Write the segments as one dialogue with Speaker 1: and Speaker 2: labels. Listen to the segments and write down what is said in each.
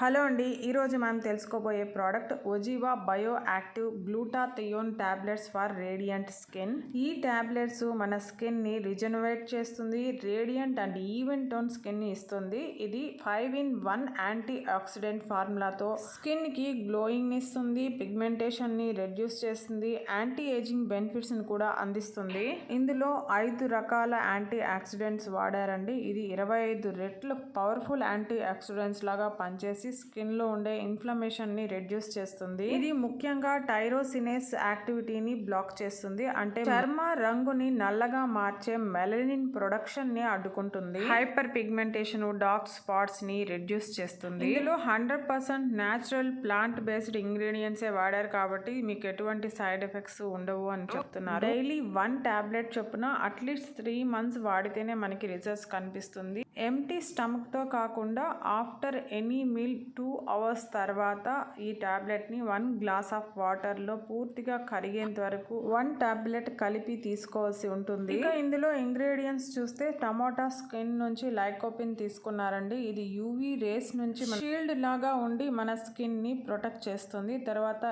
Speaker 1: Hello అండి, ఈరోజు మనం తెలుసుకోబోయే product Oziva bio active glutathione tablets for radiant skin. ఈ టాబ్లెట్స్ మన స్కిన్ని రిజనరేట్ చేస్తుంది, రేడియంట్ అండ్ ఈవెన్ టోన్ స్కిన్ని ఇస్తుంది. ఇది 5-in-1 యాంటీ ఆక్సిడెంట్ ఫార్ములాతో స్కిన్కి గ్లోయింగ్ ఇస్తుంది, పిగ్మెంటేషన్ని రెడ్యూస్ చేస్తుంది, యాంటీ ఏజింగ్ బెనిఫిట్స్ని కూడా అందిస్తుంది. ఇందులో 5 రకాల యాంటీ ఆక్సిడెంట్స్ వాడారండి. ఇది 25 రెట్లు పవర్ఫుల్ యాంటీ ఆక్సిడెంట్స్ లాగా పనిచేసి స్కిన్ లో ఉండే ఇన్ఫ్లమేషన్ ని రెడ్యూస్ చేస్తుంది. ఇది ముఖ్యంగా టైరోసినేస్ యాక్టివిటీని బ్లాక్ చేస్తుంది, అంటే చర్మ రంగుని నల్లగా మార్చే మెలనిన్ ప్రొడక్షన్ ని అడ్డుకుంటుంది. హైపర్ పిగ్మెంటేషన్, డార్క్ స్పాట్స్ ని రెడ్యూస్ చేస్తుంది. ఇందులో 100% న్యాచురల్ ప్లాంట్ బేస్డ్ ఇంగ్రీడియంట్స్ వాడారు కాబట్టి మీకు ఎటువంటి సైడ్ ఎఫెక్ట్స్ ఉండవు అని చెప్తున్నారు. డైలీ 1 టాబ్లెట్ చొప్పున అట్లీస్ట్ 3 months వాడితేనే మనకి రిజల్ట్స్ కనిపిస్తుంది. ఎంటీ స్టమక్ తో కాకుండా ఆఫ్టర్ ఎనీ మీల్ 2 hours తర్వాత ఈ టాబ్లెట్ ని 1 glass ఆఫ్ వాటర్ లో పూర్తిగా కరిగేంత వరకు 1 టాబ్లెట్ కలిపి తీసుకోవాల్సి ఉంటుంది. ఇక ఇందులో ఇంగ్రీడియంట్స్ చూస్తే టమాటా స్కిన్ నుంచి లైకోపిన్ తీసుకున్నారండి. ఇది యూవీ రేస్ నుంచి షీల్డ్ లాగా ఉండి మన స్కిన్ ని ప్రొటెక్ట్ చేస్తుంది. తర్వాత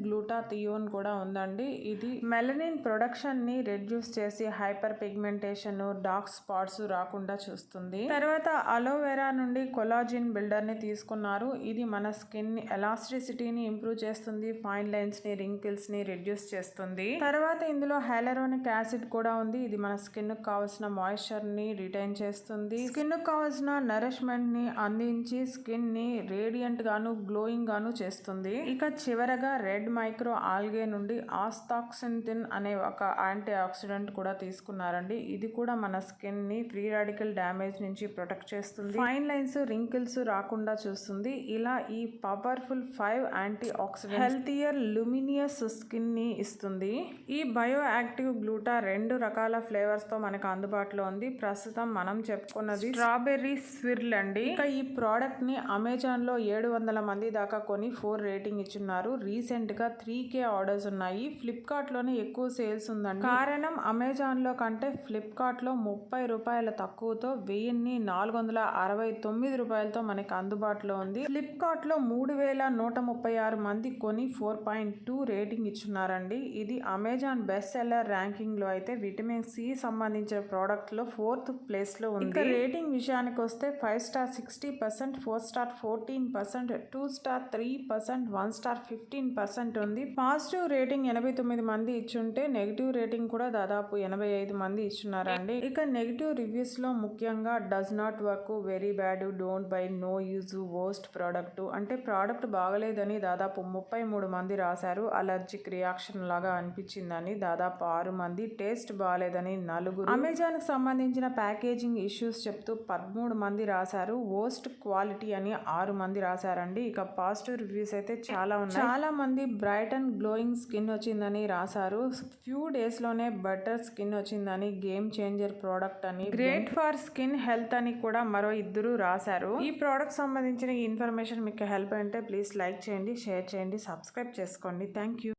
Speaker 1: గ్లూటాథియోన్ కూడా ఉందండి. ఇది మెలనిన్ ప్రొడక్షన్ ని రెడ్యూస్ చేసి హైపర్ పిగ్మెంటేషన్, డార్క్ స్పాట్స్ రాకుండా చూస్తుంది. తర్వాత అలోవెరా నుండి కొలాజిన్ బిల్డర్ ని తీసుకున్నారు. ఇది మన స్కిన్ ఎలాస్టిసిటీని ఇంప్రూవ్ చేస్తుంది, ఫైన్ లైన్స్ ని, రింకిల్స్ ని రెడ్యూస్ చేస్తుంది. తర్వాత ఇందులో హైలరోనిక్ యాసిడ్ కూడా ఉంది. ఇది మన స్కిన్ కు కావాల్సిన మాయిశ్చర్ ని రిటైన్ చేస్తుంది, స్కిన్ కు కావాల్సిన నరిష్మెంట్ ని అందించి స్కిన్ ని రేడియంట్ గాను గ్లోయింగ్ గాను చేస్తుంది. ఇక చివరగా రెడ్ మైక్రో ఆల్గే నుండి ఆస్తాక్సింథిన్ అనే ఒక యాంటీ ఆక్సిడెంట్ కూడా తీసుకున్నారండి. ఇది కూడా మన స్కిన్ ని ఫ్రీ రాడికల్ డ్యామేజ్ నుంచి ప్రొటెక్ట్ చేస్తుంది, ఫైన్ లైన్స్, రింకిల్స్ రాకుండా చూస్తుంది. ఇలా ఈ powerful 5 anti oxidant healthier luminous skin ని ఇస్తుంది. ఈ బయో యాక్టివ్ గ్లూటా 2 రకాల ఫ్లేవర్స్ తో మనకు అందుబాటులో ఉంది. ప్రస్తుతం మనం చెప్పుకున్నది స్ట్రాబెర్రీ స్విర్ల్ అండి. ఇక ఈ ప్రోడక్ట్ ని అమెజాన్ లో 700 మంది దాకా కొని 4 రేటింగ్ ఇచ్చున్నారు. రీసెంట్ గా 3K ఆర్డర్స్ ఉన్నాయి. ఫ్లిప్కార్ట్ లోనే ఎక్కువ సేల్స్ ఉందండి. కారణం అమెజాన్ లో కంటే ఫ్లిప్కార్ట్ లో 30 రూపాయల తక్కువతో 1469 రూపాయలతో మనకి అందుబాటులో ఉంది. ఫ్లిప్కార్ట్ లో 3136 మంది కొని 4.2 రేటింగ్ ఇచ్చున్నారండి. ఇది అమెజాన్ బెస్ట్ సెల్లర్ ర్యాంకింగ్ లో అయితే విటమిన్ సి సంబంధించిన ప్రోడక్ట్ లో 4th ప్లేస్ లో ఉంది. రేటింగ్ విషయానికి వస్తే 5 స్టార్ 60%, 4 స్టార్ 14%, 2 స్టార్ 3%, 1 స్టార్ 15% ఉంది. పాజిటివ్ రేటింగ్ 89 మంది ఇచ్చుంటే నెగిటివ్ రేటింగ్ కూడా దాదాపు 85 మంది ఇచ్చున్నారండి. ఇక నెగిటివ్ రివ్యూస్ లో ముఖ్యంగా does not work, very bad, don't buy, no use, worst product, అంటే ప్రోడక్ట్ బాగలేదని దాదాపు 33 మంది రాశారు. అలర్జిక్ రియాక్షన్ లాగా అనిపించిందని దాదాపు 6 మంది, టేస్ట్ బాగలేదని 4, అమెజాన్ కి సంబంధించిన ప్యాకేజింగ్ ఇష్యూస్ చెప్తూ 13 మంది రాశారు. వర్స్ట్ క్వాలిటీ అని 6 మంది రాశారండి. ఇక పాజిటివ్ రివ్యూస్ అయితే చాలా ఉన్నాయి. చాలా మంది బ్రైట్ అండ్ గ్లోయింగ్ స్కిన్ వచ్చిందని రాశారు. ఫ్యూ డేస్ లోనే బెటర్ స్కిన్ వచ్చిందని, గేమ్ చేంజర్ ప్రోడక్ట్ అని, గ్రేట్ ఫర్ స్కిన్ హెల్త్ అని కూడా మరో 2 రాశారు. ఈ ప్రోడక్ట్ సంబంధించిన ఈ ఇన్ఫర్మేషన్ మీకు హెల్ప్ అంటే ప్లీజ్ లైక్ చేయండి, షేర్ చేయండి, సబ్స్క్రైబ్ చేసుకోండి. Thank you.